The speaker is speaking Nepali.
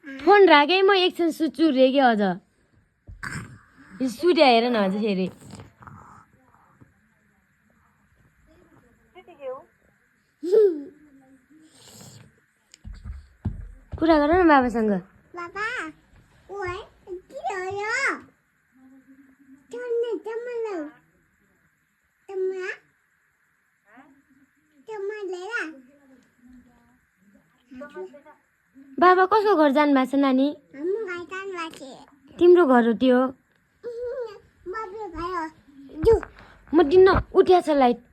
फोन राखेँ म एकछिन सुत्छु रे के अझ सुत्या हेर न अझ फेरि कुरा गर न बाबासँग बाबा कसको घर जानु भएको छ नानी तिम्रो घर हो त्यो म दिन्न उठ्या छ लाइट